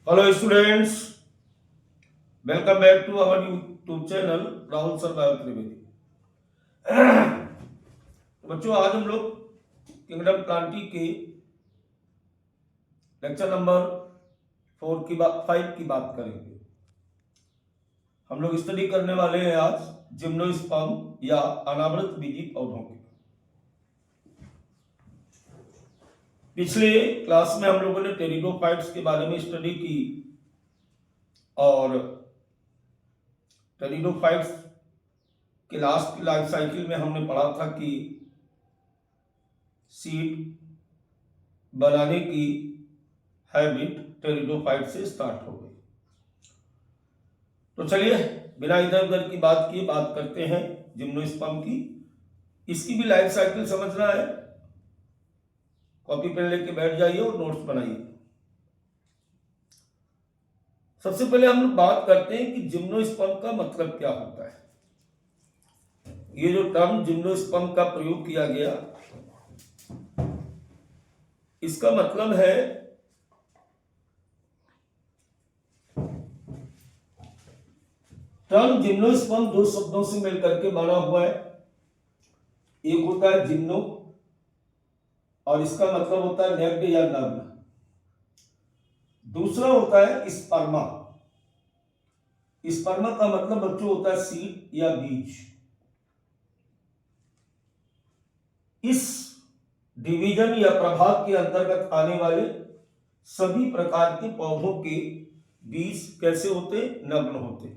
Hello students, welcome back to our YouTube channel Rahul sir bio Trivedi. तो बच्चों आज हम लोग किंगडम प्लांटी के लेक्चर नंबर 5 की बात करेंगे। हम लोग स्टडी करने वाले हैं आज जिम्नोस्पर्म या अनावृत बीजी पौधों की। पिछले क्लास में हम लोगों ने टेरिडोफाइट्स के बारे में स्टडी की और टेरिडोफाइट्स के लास्ट की लाइफ साइकिल में हमने पढ़ा था कि सीड बनाने की हैबिट टेरिडोफाइट से स्टार्ट हो गई। तो चलिए बिना इधर उधर की बात किए बात करते हैं जिम्नोस्पर्म की। इसकी भी लाइफ साइकिल समझना है, कॉपी पेन लेके बैठ जाइए और नोट्स बनाइए। सबसे पहले हम लोग बात करते हैं कि जिम्नोस्पर्म का मतलब क्या होता है। ये जो टर्म जिम्नोस्पर्म का प्रयोग किया गया, इसका मतलब है टर्म जिम्नोस्पर्म दो शब्दों से मिलकर के बना हुआ है। एक होता है जिम्नो और इसका मतलब होता है नेक्ड या नग्न। दूसरा होता है स्पर्मा। स्पर्मा का मतलब बच्चों होता है सीड या बीज। इस डिवीजन या प्रभाग के अंतर्गत आने वाले सभी प्रकार के पौधों के बीज कैसे होते? नग्न होते।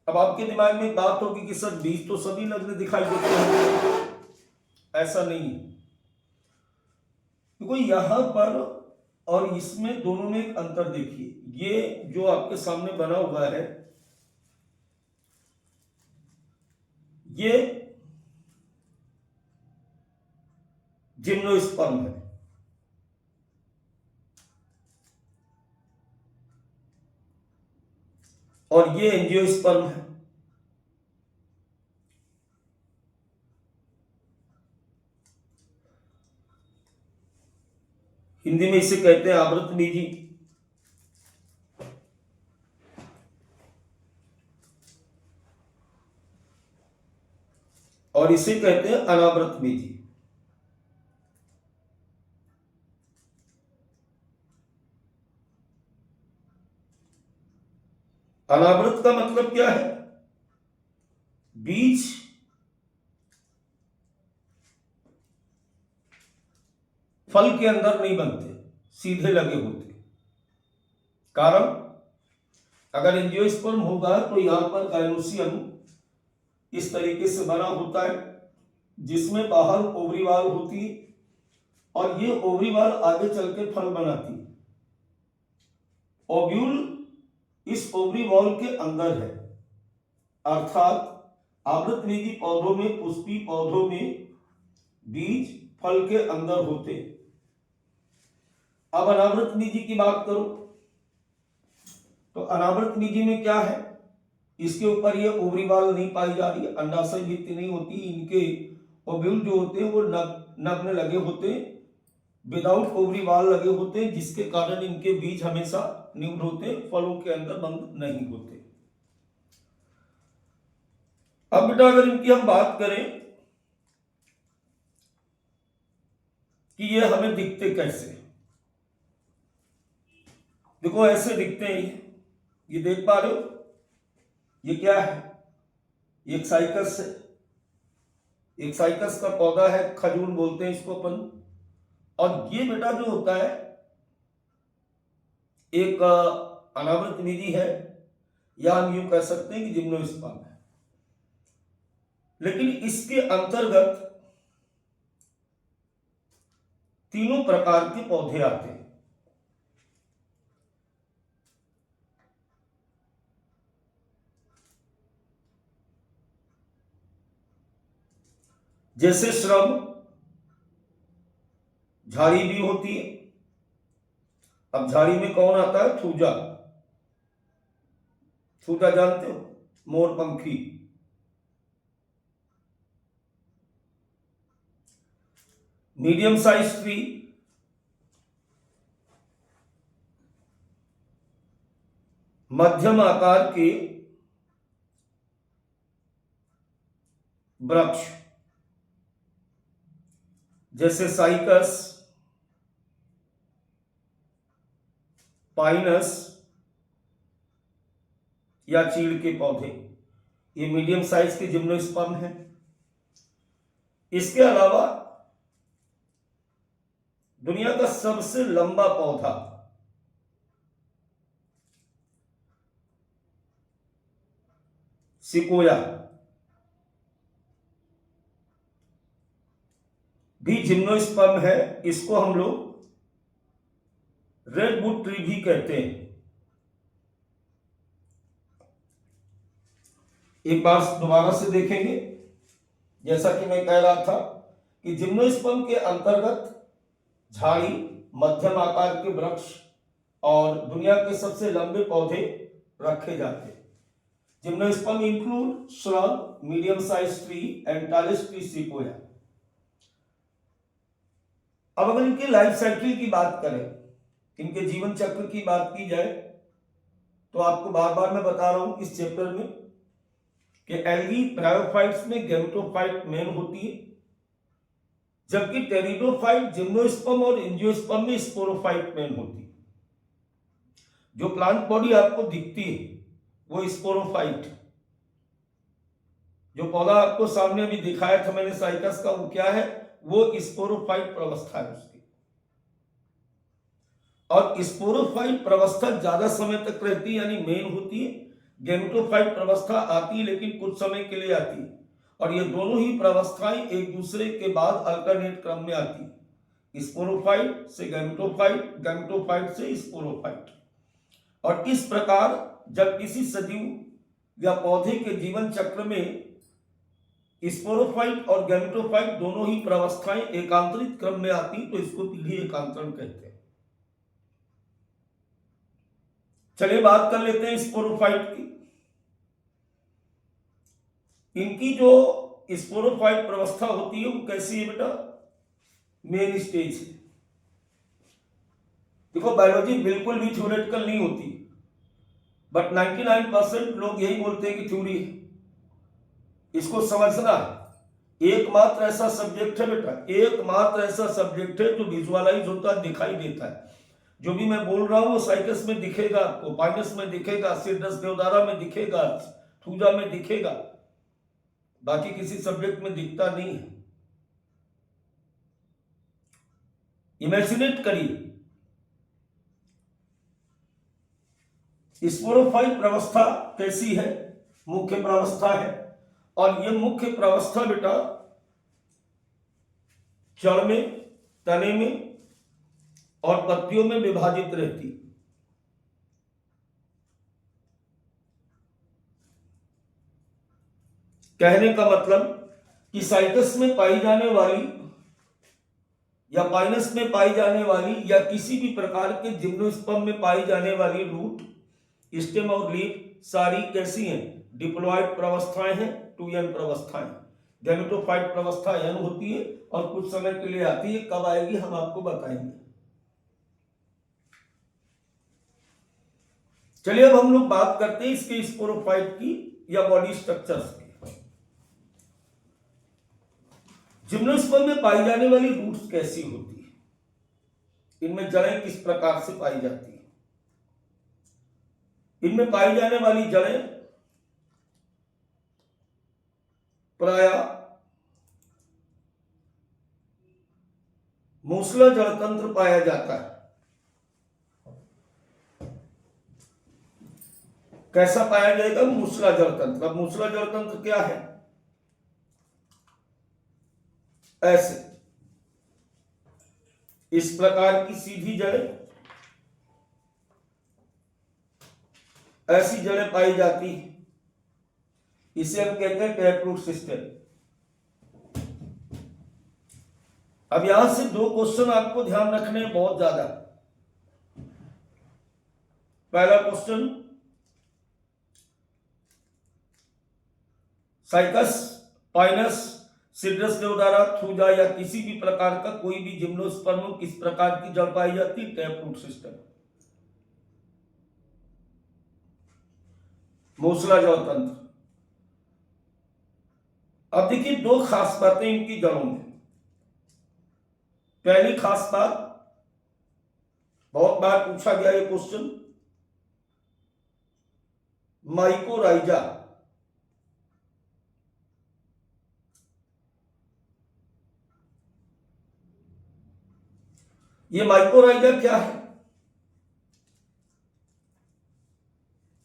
अब आपके दिमाग में एक बात होगी कि सर बीज तो सभी नग्न दिखाई देते हैं। ऐसा नहीं है, देखो यहां पर और इसमें दोनों में एक अंतर देखिए। ये जो आपके सामने बना हुआ है ये जिम्नोस्पर्म है और ये एंजियोस्पर्म है। हिंदी में इसे कहते हैं आवृत बीजी और इसे कहते हैं अनावृत बीजी। अनावृत का मतलब क्या है? बीज फल के अंदर नहीं बनते, सीधे लगे होते। कारण अगर एंजियोस्पर्म होगा तो यहां पर गायनोसियम इस तरीके से बना होता है जिसमें बाहर ओवरीवाल होती और ये ओवरीवाल आगे चल के फल बनाती। ओव्यूल इस ओवरीवाल के अंदर है, अर्थात आवृतबीजी पौधों में, पुष्पी पौधों में बीज फल के अंदर होते। अब अनावृत बीजी की बात करो तो अनावृत बीजी में क्या है? इसके ऊपर ये ओवरीवाल नहीं पाई जा रही है, अंडाशय भित्ति नहीं होती। इनके ओव्यूल जो होते हैं वो नग्न लगे होते, विदाउट ओवरीवाल लगे होते, जिसके कारण इनके बीज हमेशा न्यूड होते, फलों के अंदर बंद नहीं होते। अब बेटा अगर इनकी हम बात करें कि ये हमें दिखते कैसे, देखो ऐसे दिखते हैं। ये देख पा रहे हो? ये क्या है? एक साइकस है, एक साइकस का पौधा है, खजूर बोलते हैं इसको अपन। और ये बेटा जो होता है एक अनावृत बीजी है, या हम यूं कह सकते हैं कि जिम्नोस्पर्म है। लेकिन इसके अंतर्गत तीनों प्रकार के पौधे आते हैं। जैसे श्रम, झाड़ी भी होती है। अब झाड़ी में कौन आता है? थूजा। थूजा जानते हो? मोरपंखी। मीडियम साइज ट्री, मध्यम आकार के वृक्ष जैसे साइकस, पाइनस या चीड़ के पौधे, ये मीडियम साइज के जिम्नोस्पर्म हैं। इसके अलावा दुनिया का सबसे लंबा पौधा सिकोया भी जिम्नोस्पर्म है। इसको हम लोग रेडवुड ट्री भी कहते हैं। एक बार दोबारा से देखेंगे, जैसा कि मैं कह रहा था कि जिम्नोस्पर्म के अंतर्गत झाड़ी, मध्यम आकार के वृक्ष और दुनिया के सबसे लंबे पौधे रखे जाते हैं। Gymnosperm include shrub, medium size tree and tallest tree sequoia. अब अगर इनके लाइफ साइकिल की बात करें, इनके जीवन चक्र की बात की जाए, तो आपको बार बार मैं बता रहा हूं इस चैप्टर में कि एल्गी ब्रायोफाइट्स में गैमेटोफाइट मेन होती है, जबकि टेरिडोफाइट, जिम्नोस्पर्म और एंजियोस्पर्म में स्पोरोफाइट मेन होती है। जो प्लांट बॉडी आपको दिखती है वो स्पोरोफाइट, जो पौधा आपको सामने अभी दिखाया था मैंने साइकस का, वो क्या है? वो स्पोरोफाइट प्रवस्था है उसकी। और स्पोरोफाइट प्रवस्था ज्यादा समय तक रहती है, यानी मेन होती है। गैमेटोफाइट प्रवस्था आती है लेकिन कुछ समय के लिए आती है, और ये दोनों ही प्रवस्थाएं एक दूसरे के बाद अल्टरनेट क्रम में आती है। स्पोरोफाइट से गैमेटोफाइट, गैमेटोफाइट से स्पोरोफाइट। और इस प्रकार जब किसी सजीव या पौधे के जीवन चक्र में स्पोरोफाइट और गैमेटोफाइट दोनों ही प्रवस्थाएं एकांतरित क्रम में आती, तो इसको पीढ़ी एकांतरण कहते हैं। चलिए बात कर लेते हैं स्पोरोफाइट की। इनकी जो स्पोरोफाइट प्रवस्था होती है वो कैसी है बेटा? मेन स्टेज है। देखो, बायोलॉजी बिल्कुल भी थ्योरेटिकल नहीं होती, बट 99% लोग यही बोलते हैं कि थ्योरी है। इसको समझना एकमात्र ऐसा सब्जेक्ट है बेटा, एकमात्र ऐसा सब्जेक्ट है जो विजुअलाइज होता है, दिखाई देता है। जो भी मैं बोल रहा हूं वो साइकस में दिखेगा आपको, पाइनस में दिखेगा, सिट्रस देवदारा में दिखेगा, थूजा में दिखेगा, बाकी किसी सब्जेक्ट में दिखता नहीं है। इमेजिनेट करिए, स्पोरोफाइट प्रवस्था कैसी है? मुख्य प्रवस्था है, और यह मुख्य प्रवस्था बेटा जड़ में, तने में और पत्तियों में विभाजित रहती। कहने का मतलब कि साइकस में पाई जाने वाली या पाइनस में पाई जाने वाली या किसी भी प्रकार के जिम्नोस्पर्म में पाई जाने वाली रूट, स्टेम और लीफ सारी कैसी हैं? डिप्लॉयड प्रवस्थाएं हैं, 2n प्रवस्थाएं। गैमेटोफाइट प्रवस्था n होती है और कुछ समय के लिए आती है, कब आएगी हम आपको बताएंगे। चलिए अब हम लोग बात करते हैं इसके स्पोरोफाइट की या बॉडी स्ट्रक्चर्स की। जिम्नोस्पर्म में पाई जाने वाली रूट्स कैसी होती है? इनमें जड़ें किस प्रकार से पाई जाती है? इनमें पाई जाने वाली जड़ें प्रायः मूसला जड़ तंत्र पाया जाता है। कैसा पाया जाएगा? मूसला जड़ तंत्र। अब मूसला जड़ तंत्र क्या है? ऐसे इस प्रकार की सीधी जड़ें, ऐसी जड़ें पाई जाती है, इसे हम कहते हैं टैप रूट सिस्टम। अब यहां से दो क्वेश्चन आपको ध्यान रखने हैं बहुत ज्यादा। पहला question, cycas, Pinus, citrus deodara, thuja या किसी भी प्रकार का कोई भी जिम्नोस्पर्म किस प्रकार की जड़ पाई जाती? Tap root system. मूसलाजाव तंत्र। अब देखिए दो खास बातें इनकी जड़ों में। पहली खास बात, बहुत बार पूछा गया ये क्वेश्चन, माइकोराइजा। ये माइकोराइजा क्या है?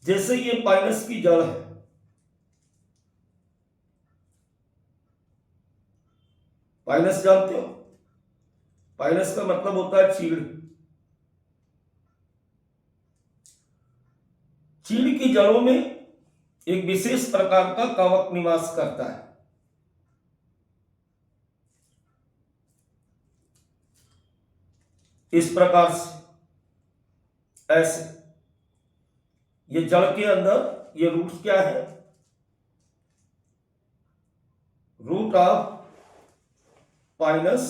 जैसे ये पाइनस की जड़ है, पाइनस जानते हो, पाइनस का मतलब होता है चीड़। चीड़ की जड़ों में एक विशेष प्रकार का कवक निवास करता है। इस प्रकार से, ऐसे ये जड़ के अंदर ये रूट क्या है, रूट ऑफ पाइनस,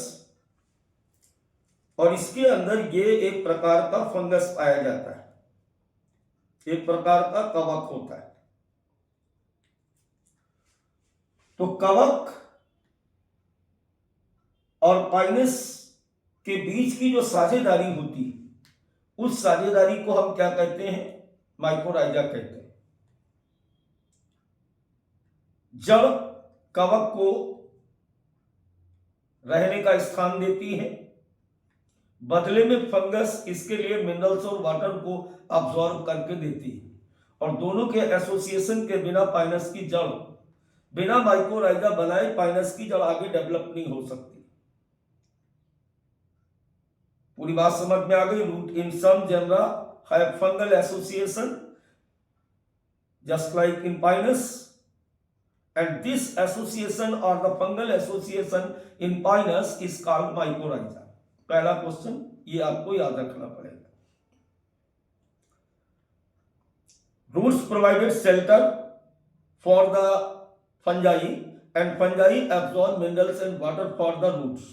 और इसके अंदर ये एक प्रकार का फंगस पाया जाता है, एक प्रकार का कवक होता है। तो कवक और पाइनस के बीच की जो साझेदारी होती है, उस साझेदारी को हम क्या कहते हैं? माइकोराइजा कहते हैं। जड़ कवक को रहने का स्थान देती है, बदले में फंगस इसके लिए मिनरल्स और वाटर को अब्सॉर्ब करके देती है, और दोनों के एसोसिएशन के बिना पाइनस की जड़, बिना माइकोराइजा बनाए पाइनस की जड़ आगे डेवलप नहीं हो सकती। पूरी बात समझ में आ गई? Root in some genera have fungal association just like in Pinus, and this association or the fungal association in pinus is called mycorrhiza। पहला क्वेश्चन ये आपको याद रखना पड़ेगा। Roots provided shelter for the fungi and fungi absorb minerals and water for the roots।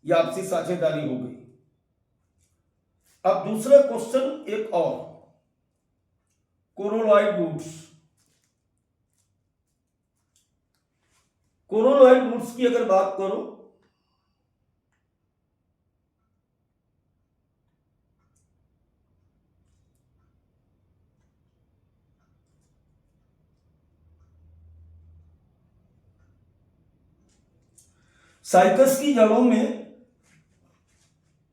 ये आपसी साझेदारी हो गई। अब दूसरा क्वेश्चन एक और, कोरोलॉइड रूट्स। कोरोलॉइड रूट्स की अगर बात करो, साइकस की जड़ों में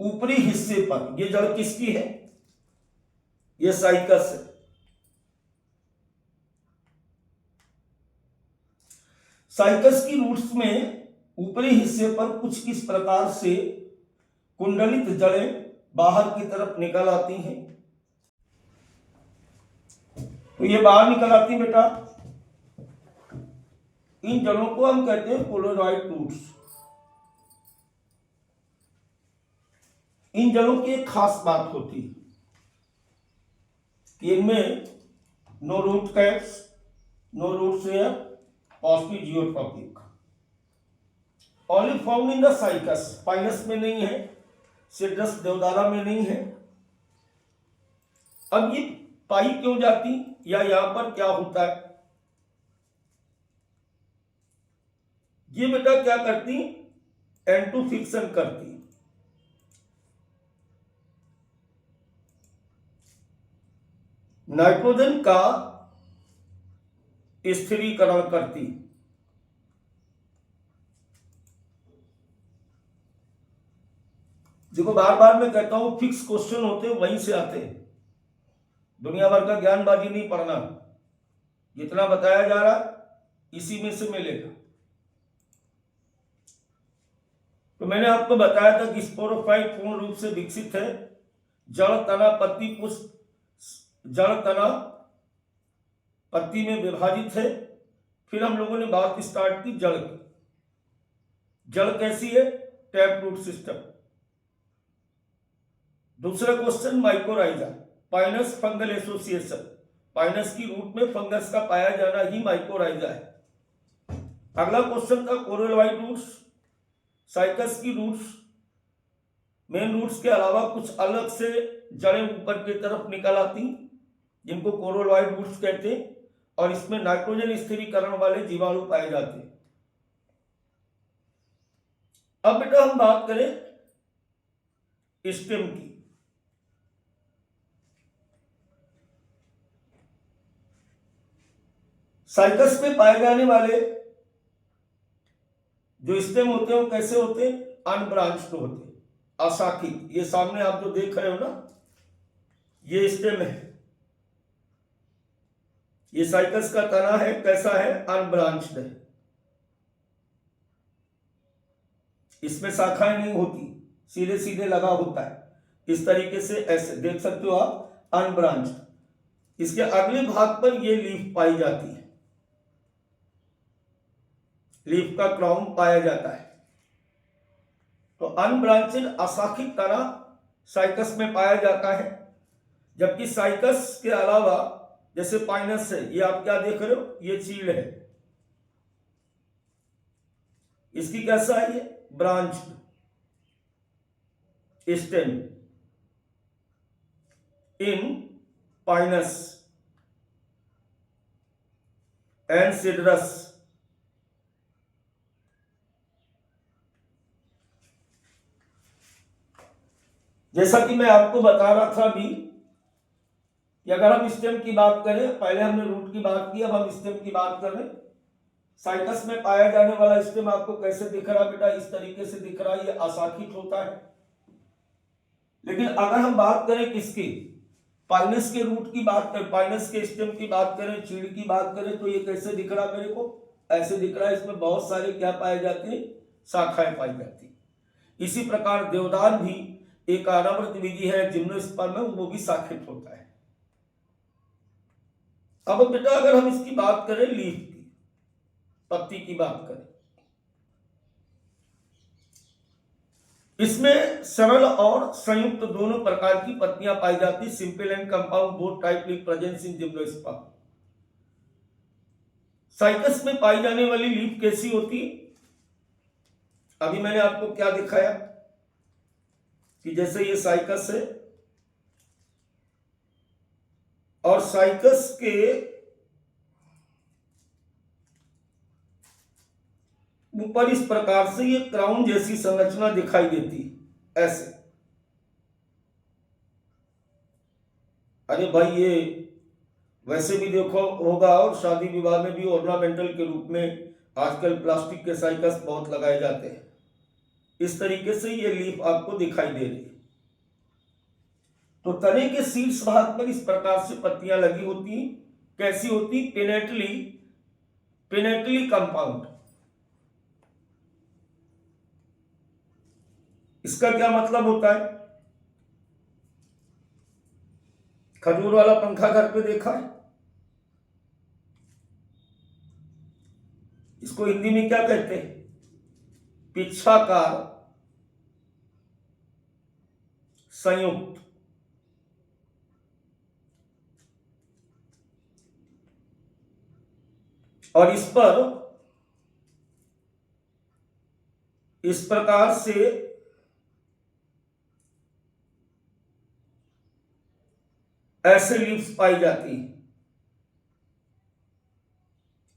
ऊपरी हिस्से पर, ये जड़ किसकी है? ये साइकस है। साइकस की रूट्स में ऊपरी हिस्से पर कुछ इस प्रकार से कुंडलित जड़ें बाहर की तरफ निकल आती हैं। तो ये बाहर निकल आती बेटा, इन जड़ों को हम कहते हैं कोलोनॉइड रूट्स। इन जड़ों की एक खास बात होती है कि इनमें no root caps, no root hair, positive geotropic, only found in the Cycas. Pinus में नहीं है, सिट्रस देवदारा में नहीं है। अब ये पाई क्यों जाती, या यहां पर क्या होता है? ये बेटा क्या करती, एंटू फिक्शन करती, नाइट्रोजन का स्थिरीकरण करती। देखो बार बार मैं कहता हूं, फिक्स क्वेश्चन होते हैं वहीं से आते हैं, दुनिया भर का ज्ञानबाजी नहीं पढ़ना, जितना बताया जा रहा इसी में से मिलेगा। तो मैंने आपको बताया था कि स्पोरोफाइट पूर्ण रूप से विकसित है, जड़ तना पत्ती पुष्प, जड़ तना पत्ती में विभाजित है। फिर हम लोगों ने बात स्टार्ट की जड़ की। जड़ कैसी है? Tap root system. दूसरा question mycorrhiza, Pinus fungal association. Pinus की रूट में फंगस का पाया जाना ही माइकोराइजा है। अगला क्वेश्चन था कोरोलॉइड रूट्स। साइकस की रूट्स, मेन रूट्स के अलावा कुछ अलग से जड़ें ऊपर की तरफ निकल आती। जिनको कोरोलॉइड रूट्स कहते हैं, और इसमें नाइट्रोजन स्थिरीकरण वाले जीवाणु पाए जाते हैं। अब बेटा हम बात करें स्टेम की। साइकस में पाए जाने वाले जो स्टेम होते हैं वो कैसे होते हैं? अनब्रांच्ड होते हैं, अशाखित। ये सामने आप जो देख रहे हो ना, ये स्टेम है, ये साइकस का तना है। कैसा है? अनब्रांच्ड है। इसमें शाखाएं नहीं होती, सीधे सीधे लगा होता है इस तरीके से, ऐसे देख सकते हो आप, अनब्रांच्ड। इसके अगले भाग पर ये लीफ पाई जाती है, लीफ का क्राउन पाया जाता है। तो अनब्रांचेड अशाखित तना साइकस में पाया जाता है। जबकि साइकस के अलावा जैसे पाइनस है, ये आप क्या देख रहे हो, ये चीड़ है, इसकी कैसा है? ये branched stem in Pinus and Cedrus. जैसा कि मैं आपको बता रहा था अभी कि अगर हम स्टेम की बात करें, पहले हमने रूट की बात की, अब हम स्टेम की बात कर रहे हैं। साइकस में पाया जाने वाला स्टेम आपको कैसे दिख रहा है बेटा? इस तरीके से दिख रहा है, ये अशाखित होता है। लेकिन अगर हम बात करें किसकी, पाइनस के रूट की बात करें, पाइनस के स्टेम की बात करें, चीड़ की बात करें, तो ये कैसे दिख रहा है मेरे को? ऐसे दिख रहा है। इसमें बहुत सारे क्या पाए जाते हैं? शाखाएं पाई जाती हैं। इसी प्रकार देवदार भी एक अनावृत बीजी है, जिम्नोस्पर्म में, वो भी शाखित होता है। अब बेटा अगर हम इसकी बात करें, लीफ की, पत्ती की बात करें, इसमें सरल और संयुक्त दोनों प्रकार की पत्तियां पाई जाती, simple and compound both type leaf presence in gymnosperm. Cycas में पाई जाने वाली लीफ कैसी होती? अभी मैंने आपको क्या दिखाया कि जैसे ये साइकस है, और साइकस के ऊपर इस प्रकार से ये क्राउन जैसी संरचना दिखाई देती, ऐसे। अरे भाई, ये वैसे भी देखो होगा, और शादी विवाह में भी ऑर्नामेंटल के रूप में आजकल प्लास्टिक के साइकस बहुत लगाए जाते हैं। इस तरीके से ये लीफ आपको दिखाई दे रही है। तो तने के शीर्ष भाग पर इस प्रकार से पत्तियां लगी होती। कैसी होती? Pinnately, pinnately compound. इसका क्या मतलब होता है? खजूर वाला पंखा घर पे देखा है? इसको हिंदी में क्या कहते हैं? पिच्छाकार संयुक्त। और इस पर इस प्रकार से ऐसे लीव्स पाई जाती है,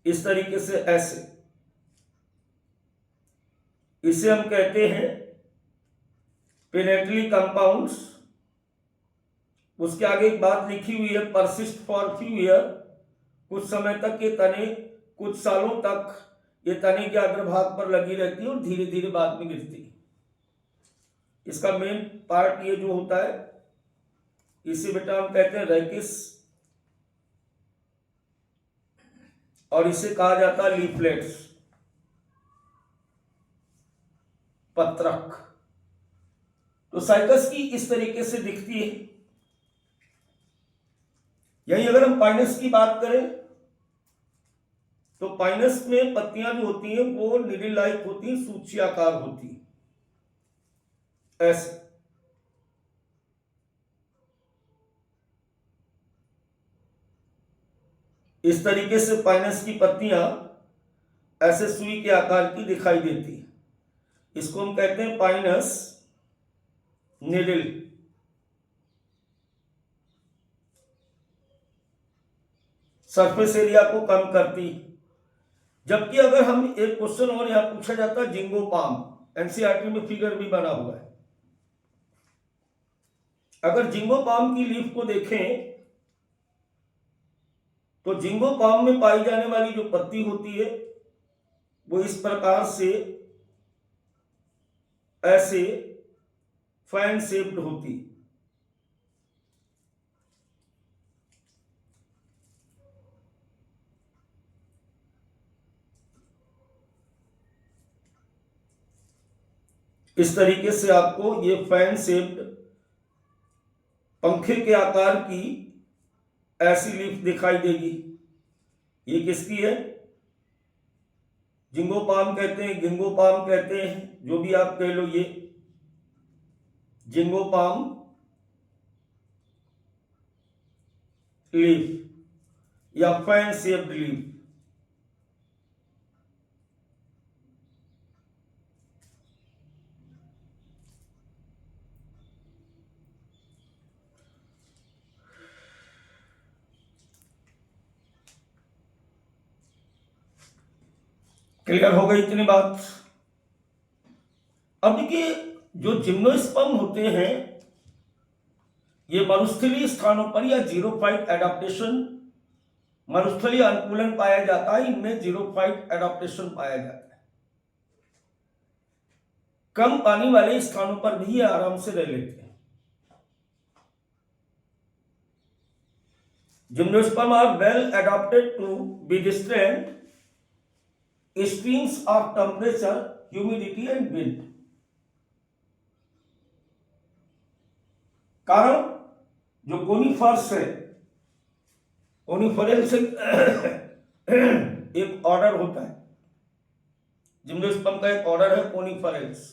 इस तरीके से, ऐसे। इसे हम कहते हैं पिनेटली कंपाउंड्स। उसके आगे एक बात लिखी हुई है, परसिस्ट फॉर फ्यू ईयर। कुछ समय तक ये तने, कुछ सालों तक ये तने के अग्रभाग पर लगी रहती है और धीरे धीरे बाद में गिरती है। इसका मेन पार्ट ये जो होता है, इसे बेटा हम कहते हैं रैकिस, और इसे कहा जाता है लीफलेट्स, पत्रक। तो साइकस की इस तरीके से दिखती है। यही अगर हम पाइनस की बात करें, तो पाइनस में पत्तियां जो होती हैं वो निडल लाइक होती हैं, सूचियाकार होती हैं, ऐसे। इस तरीके से पाइनस की पत्तियां ऐसे सुई के आकार की दिखाई देती है। इसको हम कहते हैं पाइनस निडल। सरफेस एरिया को कम करती। जबकि अगर हम एक क्वेश्चन और यहां पूछा जाता है जिंगोपाम, एनसीईआरटी में फिगर भी बना हुआ है। अगर जिंगोपाम की लीफ को देखें तो जिंगोपाम में पाई जाने वाली जो पत्ती होती है वो इस प्रकार से ऐसे फैन शेप्ड होती। इस तरीके से आपको ये फैन शेप्ड पंखे के आकार की ऐसी लीफ दिखाई देगी। ये किसकी है? जिंगोपाम कहते हैं, गिंगोपाम कहते हैं, जो भी आप कह लो, ये जिंगोपाम लीफ या फैन शेप्ड लीफ। क्लियर हो गई इतनी बात? अब देखिए, जो जिम्नोस्पर्म होते हैं ये मरुस्थलीय स्थानों पर या जीरोफाइट एडाप्टेशन, मरुस्थलीय अनुकूलन पाया जाता है, इनमें जीरोफाइट एडाप्टेशन पाया जाता है। कम पानी वाले स्थानों पर भी ये आराम से रह लेते हैं। Gymnosperm are well adapted to withstand extremes of temperature, humidity and wind। कारण जो कोनिफर्स है, कोनिफरेंस एक ऑर्डर होता है, जिम्नोस्पर्म का एक ऑर्डर है कोनिफरेंस,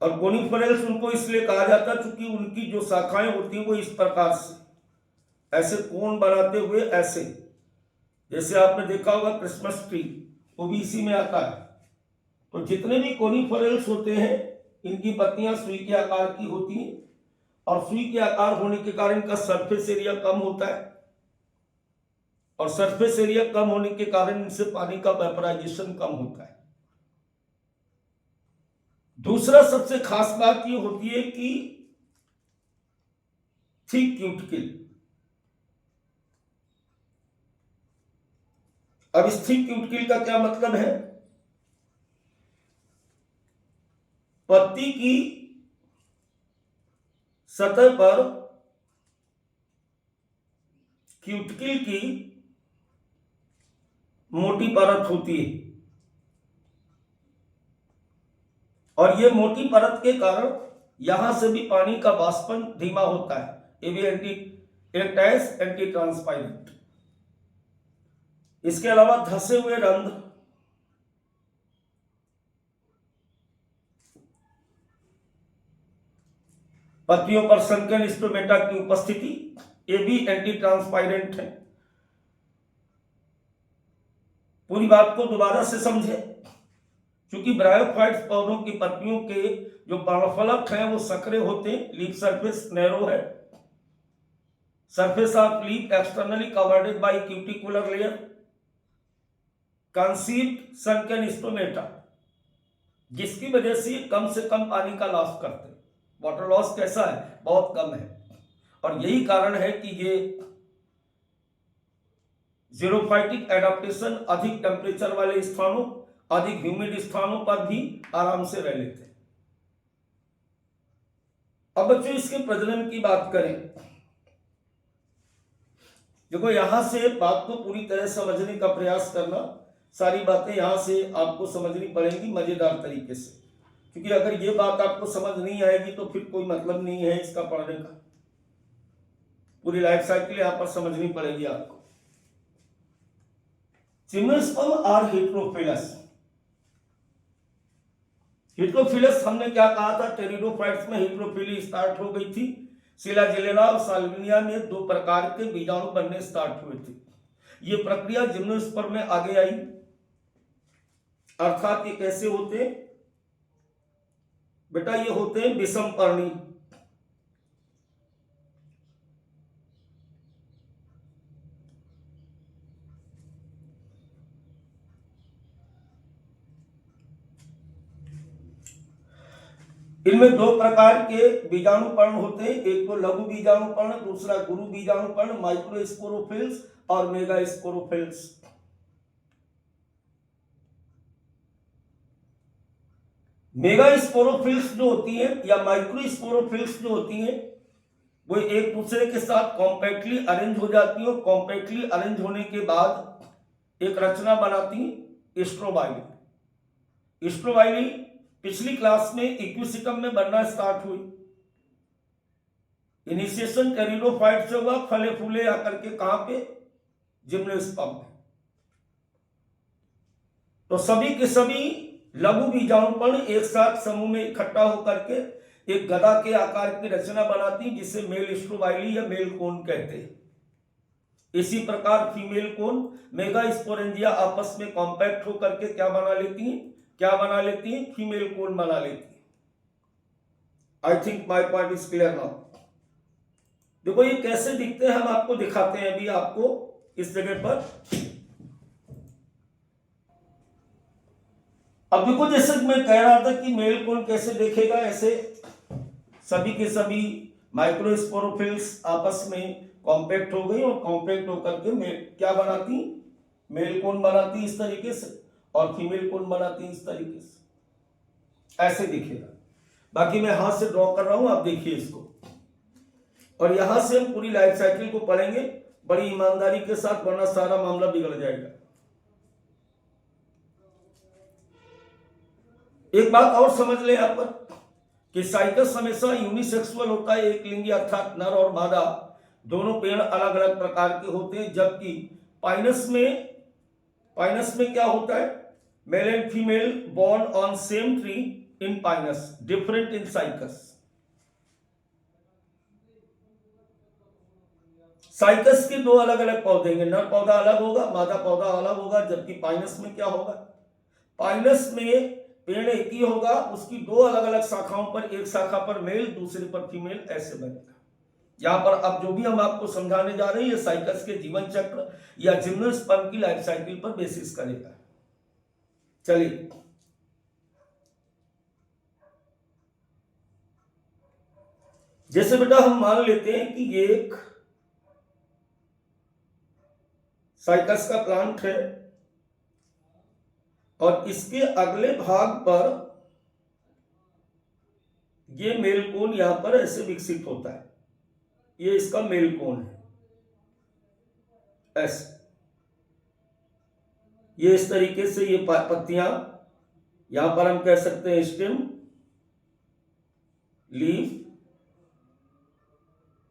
और कोनिफरेंस उनको इसलिए कहा जाता है क्योंकि उनकी जो शाखाएं होती हैं वो इस प्रकार से ऐसे कोन बनाते हुए, ऐसे जैसे आपने देखा होगा क्रिसमस ट्री, वो भी इसी में आता है। तो जितने भी कोनिफरेंस होते हैं इनकी पत्तियां सुई के आकार की होती हैं, और सुई के आकार होने के कारण इनका सरफेस एरिया कम होता है, और सरफेस एरिया कम होने के कारण इनसे पानी का वेपराइजेशन कम होता है। दूसरा सबसे खास बात ये होती है कि थिक क्यूटिकल। अब इस थिक क्यूटिकल का क्या मतलब है? पत्ती की सतह पर क्यूटिकल की मोटी परत होती है, और ये मोटी परत के कारण यहां से भी पानी का वाष्पन धीमा होता है। ये भी एंटी ट्रांसपायरेंट। इसके अलावा धसे हुए रंध्र, पत्तियों पर संकन स्टोमेटा की उपस्थिति, ये भी एंटी ट्रांसपायरेंट है। पूरी बात को दोबारा से समझे, क्योंकि ब्रायोफाइट्स पौधों की पत्तियों के जो पर्णफलक हैं वो संकरे होते हैं, लीफ सरफेस नैरो है, surface of leaf externally covered by cuticular layer, conceived sunken stomata, जिसकी वजह से कम पानी का लॉस करते हैं। वाटर लॉस कैसा है? बहुत कम है, और यही कारण है कि ये जीरोफाइटिक एडाप्टेशन अधिक टेम्परेचर वाले स्थानों, अधिक ह्यूमिड स्थानों पर भी आराम से रह लेते हैं। अब बच्चों इसके प्रजनन की बात करें, देखो यहां से बात को पूरी तरह समझने का प्रयास करना, सारी बातें यहां से आपको समझनी पड़ेंगी मजेदार तरीके से, क्योंकि अगर ये बात आपको समझ नहीं आएगी तो फिर कोई मतलब नहीं है इसका पढ़ने का। पूरी लाइफ साइकिल यहां पर समझनी पड़ेगी आपको। Gymnosperm are हेटेरोफिलस। हेटेरोफिलस हमने क्या कहा था? टेरिडोफाइट्स में हेटेरोफिली स्टार्ट हो गई थी। सिलाजिलेला और साल्विनिया में दो प्रकार के बीजाणु बनने स्टार्ट हुए थे। ये प्रक्रिया जिम्नोस्पर्म में आगे आई। अर्थात ये कैसे होते? बेटा ये होते हैं विषम पर्णी। इनमें दो प्रकार के बीजाणुपर्ण होते हैं, एक तो लघु बीजाणुपर्ण, दूसरा गुरु बीजाणुपर्ण, माइक्रोस्पोरोफिल्स और मेगास्पोरोफिल्स। मेगास्पोरोफिल्स जो होती हैं या माइक्रोस्पोरोफिल्स जो होती हैं वो एक दूसरे के साथ कॉम्पैक्टली अरेंज हो जाती हैं। कॉम्पैक्टली अरेंज होने के बाद एक रचना बनाती हैं स्ट्रोबाइली। स्ट्रोबाइली पिछली क्लास में इक्विसिटम में बनना स्टार्ट हुई। इनिशिएशन टेरिडोफाइट से हुआ, फले फूले आकर के कहां पे, जिम्नोस्पर्म में। तो सभी के सभी लघु बीजाणुपर्ण एक साथ समूह में इकट्ठा होकर के एक गदा के आकार की रचना बनाती जिसे मेल स्ट्रोबाइली या मेल कोन कहते हैं। इसी प्रकार फीमेल कोन मेगास्पोरेंजिया आपस में कॉम्पैक्ट होकर के क्या बना लेती हैं, फीमेल कोन बना लेती है। I think my point is clear now. देखो ये कैसे दिखते हैं हम आपको दिखाते हैं अभी आपको इस जगह पर। अब देखो जैसे मैं कह रहा था कि मेल कोन कैसे देखेगा, ऐसे सभी के सभी माइक्रोस्पोरोफिल्स आपस में कॉम्पैक्ट हो गई और कॉम्पैक्ट होकर के क्या बनाती, मेल कोन बनाती इस तरीके से और फीमेल कोन बनाती इस तरीके से, ऐसे दिखेगा। बाकी मैं हाथ से ड्रॉ कर रहा हूं, आप देखिए इसको। और यहां से हम पूरी लाइफ साइकिल को पढ़ेंगे बड़ी ईमानदारी के साथ, वरना सारा मामला बिगड़ जाएगा। एक बात और समझ ले यहां पर कि साइकस हमेशा यूनिसेक्सुअल होता है, एक लिंगी, अर्थात नर और मादा दोनों पेड़ अलग अलग प्रकार के होते हैं। जबकि पाइनस में क्या होता है, male and female born on same tree in Pinus, different in Cycas. Cycas के दो अलग अलग पौधे हैं, नर पौधा अलग होगा, मादा पौधा अलग होगा। जबकि पाइनस में क्या होगा, पाइनस में पेड़ एक ही होगा, उसकी दो अलग अलग शाखाओं पर, एक शाखा पर मेल दूसरे पर फीमेल, ऐसे बनेगा। यहां पर अब जो भी हम आपको समझाने जा रहे हैं ये साइकस के जीवन चक्र या जिम्नोस्पर्म की लाइफ साइकिल पर बेसिस करेगा। चलिए जैसे बेटा हम मान लेते हैं कि ये एक साइकस का प्लांट है और इसके अगले भाग पर ये मेल कोन यहां पर ऐसे विकसित होता है, ये इसका मेल कोन है ऐसे। ये इस तरीके से ये पत्तियां, यहां पर हम कह सकते हैं स्टेम, लीफ,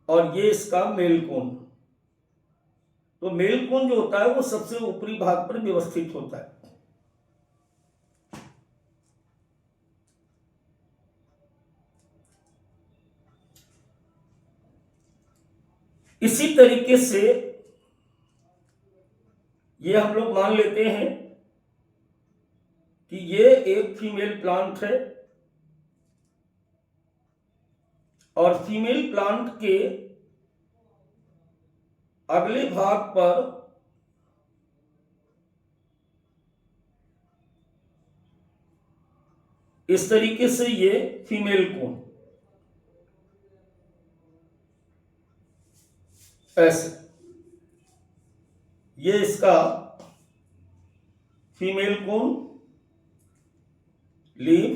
और ये इसका मेल कोन। तो मेल कोन जो होता है वो सबसे ऊपरी भाग पर व्यवस्थित होता है। इसी तरीके से ये हम लोग मान लेते हैं कि ये एक फीमेल प्लांट है और फीमेल प्लांट के अगले भाग पर इस तरीके से ये फीमेल कोन ऐसे, ये इसका फीमेल कोन, लीफ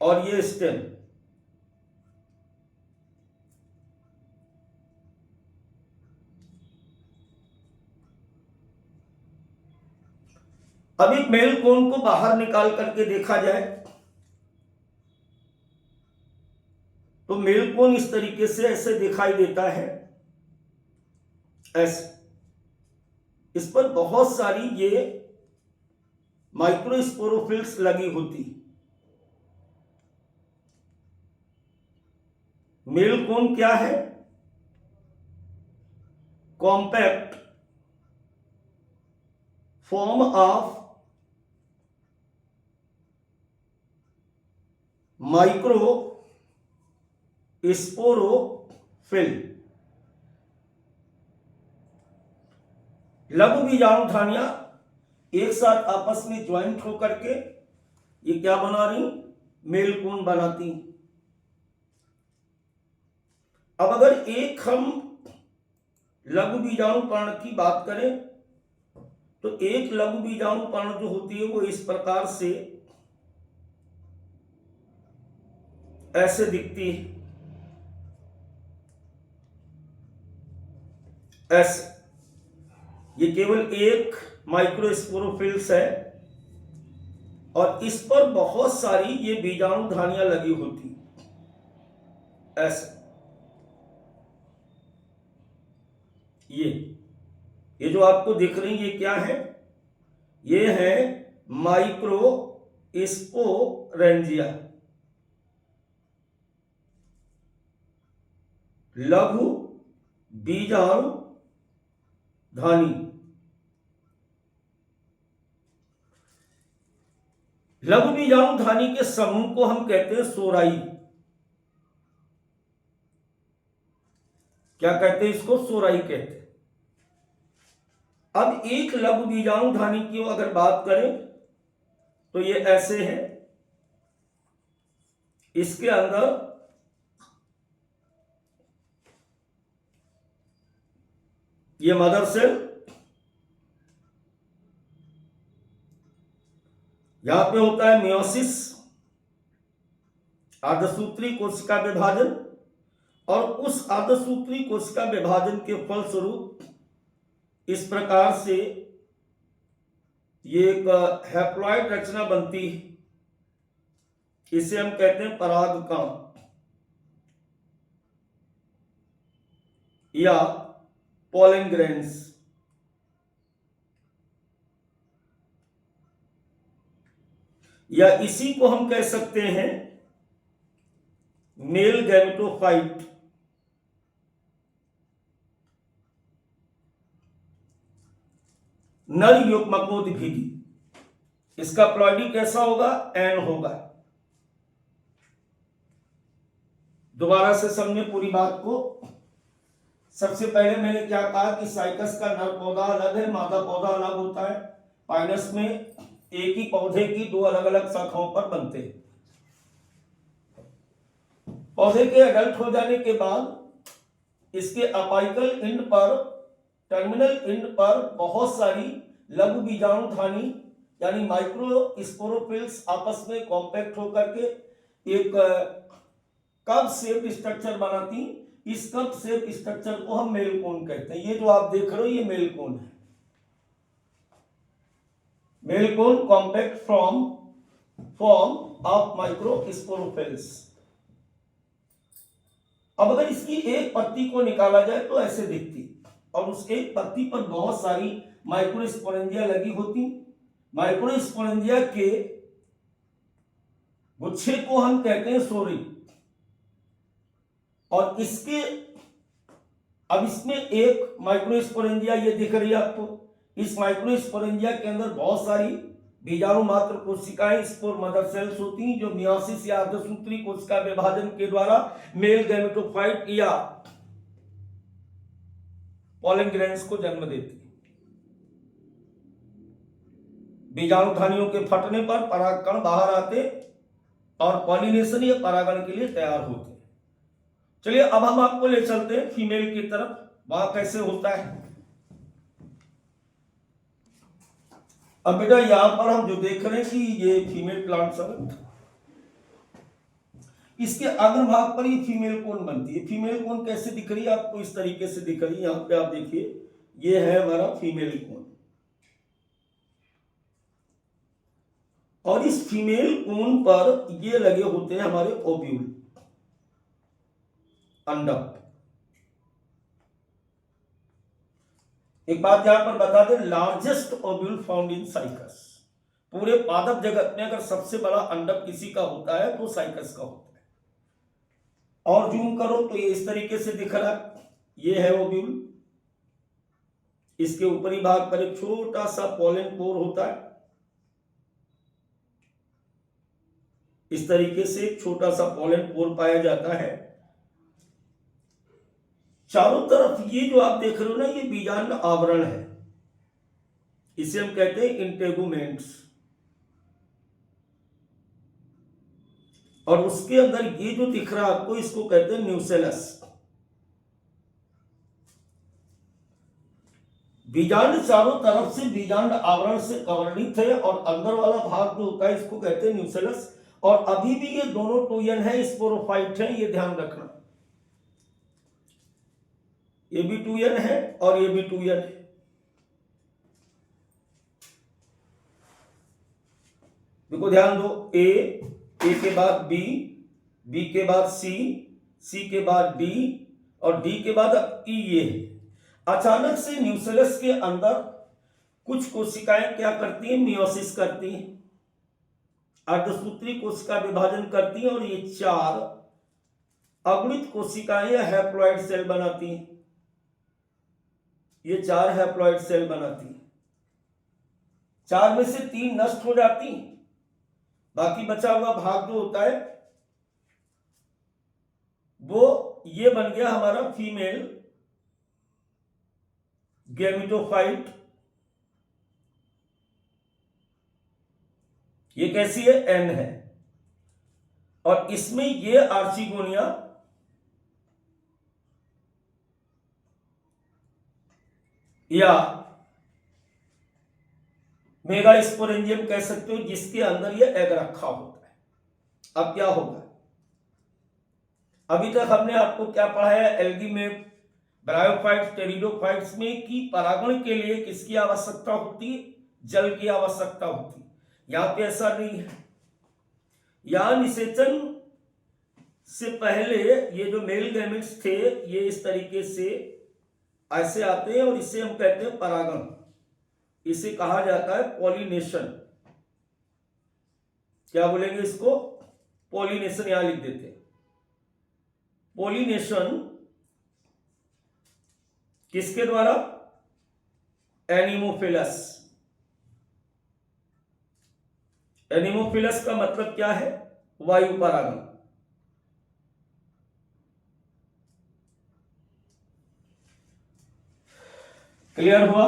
और ये स्टेम। अभी मेल कोन को बाहर निकाल करके देखा जाए तो मेल कोन इस तरीके से ऐसे दिखाई देता है, ऐसे। इस पर बहुत सारी ये माइक्रोस्पोरोफिल्स लगी होती। मेल कोन क्या है, compact form of micro sporophyll. लघु बीजाणुधानियां एक साथ आपस में ज्वाइंट होकर के ये क्या बना रही, मेल कोन बनाती। अब अगर एक हम लघु बीजाणु पर्ण की बात करें तो एक लघु बीजाणु पर्ण जो होती है वो इस प्रकार से ऐसे दिखती है, ऐसे। ये केवल एक माइक्रोस्पोरोफिल्स है और इस पर बहुत सारी ये बीजाणु धानियां लगी होती, ऐसे। ये जो आपको दिख रही ये क्या है? ये है माइक्रोस्पोरेंजिया, लघु बीजाणु धानी। लघु बीजाणु धानी के समूह को हम कहते हैं सोराई। क्या कहते हैं इसको? सोराई कहते हैं। अब एक लघु बीजाणु धानी की अगर बात करें तो ये ऐसे है, इसके अंदर ये मदर सेल, यहां पे होता है मियोसिस, अर्धसूत्री कोशिका विभाजन, और उस अर्धसूत्री कोशिका विभाजन के फलस्वरूप इस प्रकार से ये एक हैप्लॉइड रचना बनती है। इसे हम कहते हैं परागकण या पोलन ग्रेन्स। या इसी को हम कह सकते हैं मेल गैमेटोफाइट। नर युग्मकोद्भिदी। इसका प्लॉइडी कैसा होगा? एन होगा। दोबारा से समझे पूरी बात को। सबसे पहले मैंने क्या कहा कि साइकस का नर पौधा अलग है, मादा पौधा अलग होता है। पाइनस में एक ही पौधे की दो अलग अलग शाखाओं पर बनते हैं। पौधे के एडल्ट हो जाने के बाद इसके अपाइकल एंड पर, टर्मिनल एंड पर बहुत सारी लघु बीजाणु धानी यानी माइक्रोस्पोरोफिल्स आपस में कॉम्पैक्ट होकर के एक कप शेप्ड स्ट्रक्चर बनाती। इस कप शेप्ड स्ट्रक्चर को हम मेल कोन कहते हैं। ये जो आप देख रहे हो ये मेल कोन है। Male cone compact form of microsporophylls. अब अगर इसकी एक पत्ती को निकाला जाए तो ऐसे दिखती, और उस एक पत्ती पर बहुत सारी माइक्रोस्पोरेंजिया लगी होती। माइक्रोस्पोरेंजिया के गुच्छे को हम कहते हैं सोरी। और इसके अब इसमें एक माइक्रोस्पोरेंजिया ये दिख रही है आपको। इस माइक्रोस्पोरेंजिया के अंदर बहुत सारी बीजाणु मात्र कोशिकाएं, स्पोर मदर सेल्स होती हैं, जो मियोसिस या अर्धसूत्री कोशिका विभाजन के द्वारा मेल गैमेटोफाइट या पोलन ग्रेन्स को जन्म देती है। बीजाणु धानियों के फटने पर परागकण बाहर आते और पॉलिनेशन या परागण के लिए तैयार होते। चलिए अब हम आपको ले चलते हैं फीमेल की तरफ, वहां कैसे होता है। अब बेटा यहां पर हम जो देख रहे हैं कि ये फीमेल प्लांट सब, इसके अग्रभाग पर ये फीमेल कोन बनती है। फीमेल कोन कैसे दिख रही है आपको? इस तरीके से दिख रही है। यहां पे आप देखिए, ये है हमारा फीमेल कोन। और इस फीमेल कोन पर ये लगे होते हैं हमारे ओव्यूल, अंडक। एक बात यहां पर बता दें, largest ovule found in cycas. पूरे पादप जगत में अगर सबसे बड़ा अंडक किसी का होता है तो साइकस का होता है। और जूम करो तो ये इस तरीके से दिख रहा है। ये है ओव्यूल। इसके ऊपरी भाग पर एक छोटा सा पोलन पोर होता है। इस तरीके से एक छोटा सा पोलन पोर पाया जाता है। चारों तरफ ये जो आप देख रहे हो ना, ये बीजांड आवरण है। इसे हम कहते हैं इंटेगुमेंट्स। और उसके अंदर ये जो दिख रहा है आपको, इसको कहते हैं न्यूसेलस। बीजांड चारों तरफ से बीजांड आवरण से कवर्णित है और अंदर वाला भाग जो होता है इसको कहते हैं न्यूसेलस। और अभी भी ये दोनों टूयन है, स्पोरोफाइट है, ये ध्यान रखना। ये भी टूयन है और ये भी टूयन है। देखो ध्यान दो, ए के बाद बी के बाद सी के बाद डी और डी के बाद ई। ये है। अचानक से न्यूसेलस के अंदर कुछ कोशिकाएं क्या करती हैं, मियोसिस करती हैं, अर्धसूत्री कोशिका विभाजन करती हैं और ये 4 अगुणित कोशिकाएं या हैप्लॉइड सेल बनाती हैं। ये 4 हैप्लॉइड सेल बनाती हैं। 4 में से 3 नष्ट हो जाती हैं, बाकी बचा हुआ भाग जो होता है वो ये बन गया हमारा फीमेल गैमेटोफाइट। ये कैसी है, एन है। और इसमें ये आर्चिगोनिया या मेगा स्पोरेंजियम कह सकते हो, जिसके अंदर ये एग रखा होता है। अब क्या होगा, अभी तक हमने आपको क्या पढ़ा है एल्गी में, ब्रायोफाइट्स, टेरिडोफाइट्स में कि परागण के लिए किसकी आवश्यकता होती है, जल की आवश्यकता होती है। यहां पे ऐसा नहीं है। यहां निषेचन से पहले ये जो मेल गैमेट्स थे ये इस तरीके से ऐसे आते हैं और इसे हम कहते हैं परागण। इसे कहा जाता है पॉलिनेशन। क्या बोलेंगे इसको, पॉलिनेशन। यहां लिख देते हैं पॉलिनेशन किसके द्वारा, एनिमोफिलस। एनिमोफिलस का मतलब क्या है, वायु परागण। क्लियर हुआ।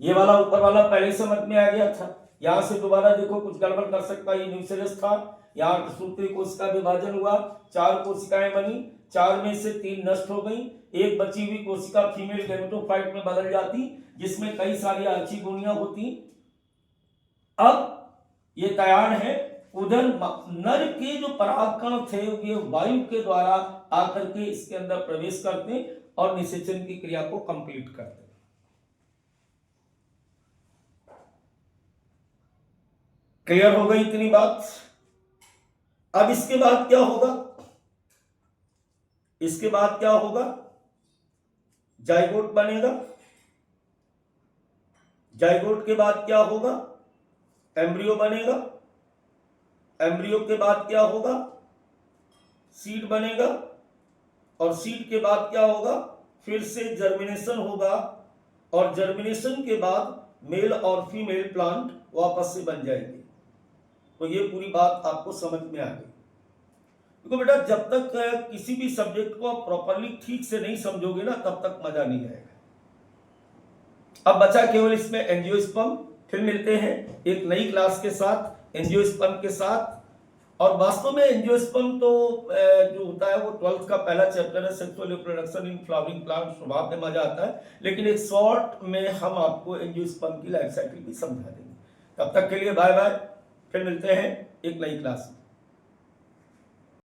ये वाला ऊपर वाला पहले समझ में आ गया था। यहां से दोबारा देखो कुछ गड़बड़ कर सकता है। ये न्यूसेलस था, यहां सूत्री कोशिका विभाजन हुआ, 4 कोशिकाएं बनी, 4 में से 3 नष्ट हो गई, एक बची हुई कोशिका फीमेल गैमेटोफाइट में बदल जाती, जिसमें कई सारी आर्चिगोनिया होती। अब ये तैयार है। उधर नर के जो परागकण थे ये वायु के द्वारा आकर के इसके अंदर प्रवेश करते और निषेचन की क्रिया को कंप्लीट करते। क्लियर हो गई इतनी बात। अब इसके बाद क्या होगा, इसके बाद क्या होगा, जाइगोट बनेगा। जाइगोट के बाद क्या होगा, एम्ब्रियो बनेगा। एम्ब्रियो के बाद क्या होगा, सीड बनेगा। और सीड के बाद क्या होगा, फिर से जर्मिनेशन होगा। और जर्मिनेशन के बाद मेल और फीमेल प्लांट वापस से बन जाएंगे। तो ये पूरी बात आपको समझ में आ गई। देखो बेटा, जब तक किसी भी सब्जेक्ट को आप प्रॉपरली ठीक से नहीं समझोगे ना, तब तक मजा नहीं आएगा। अब बचा केवल इसमें एंजियोस्पर्म। फिर मिलते हैं एक नई क्लास के साथ, एंजियोस्पर्म के साथ। और वास्तव में एंजियोस्पर्म तो जो होता है वो 12th का पहला चैप्टर है, sexual reproduction in flowering plant. स्वभाव में मजा आता है, लेकिन एक शॉर्ट में हम आपको एंजियोस्पर्म की लाइफ साइकिल भी समझा देंगे। तब तक के लिए बाय बाय। फिर मिलते हैं एक नई क्लास में।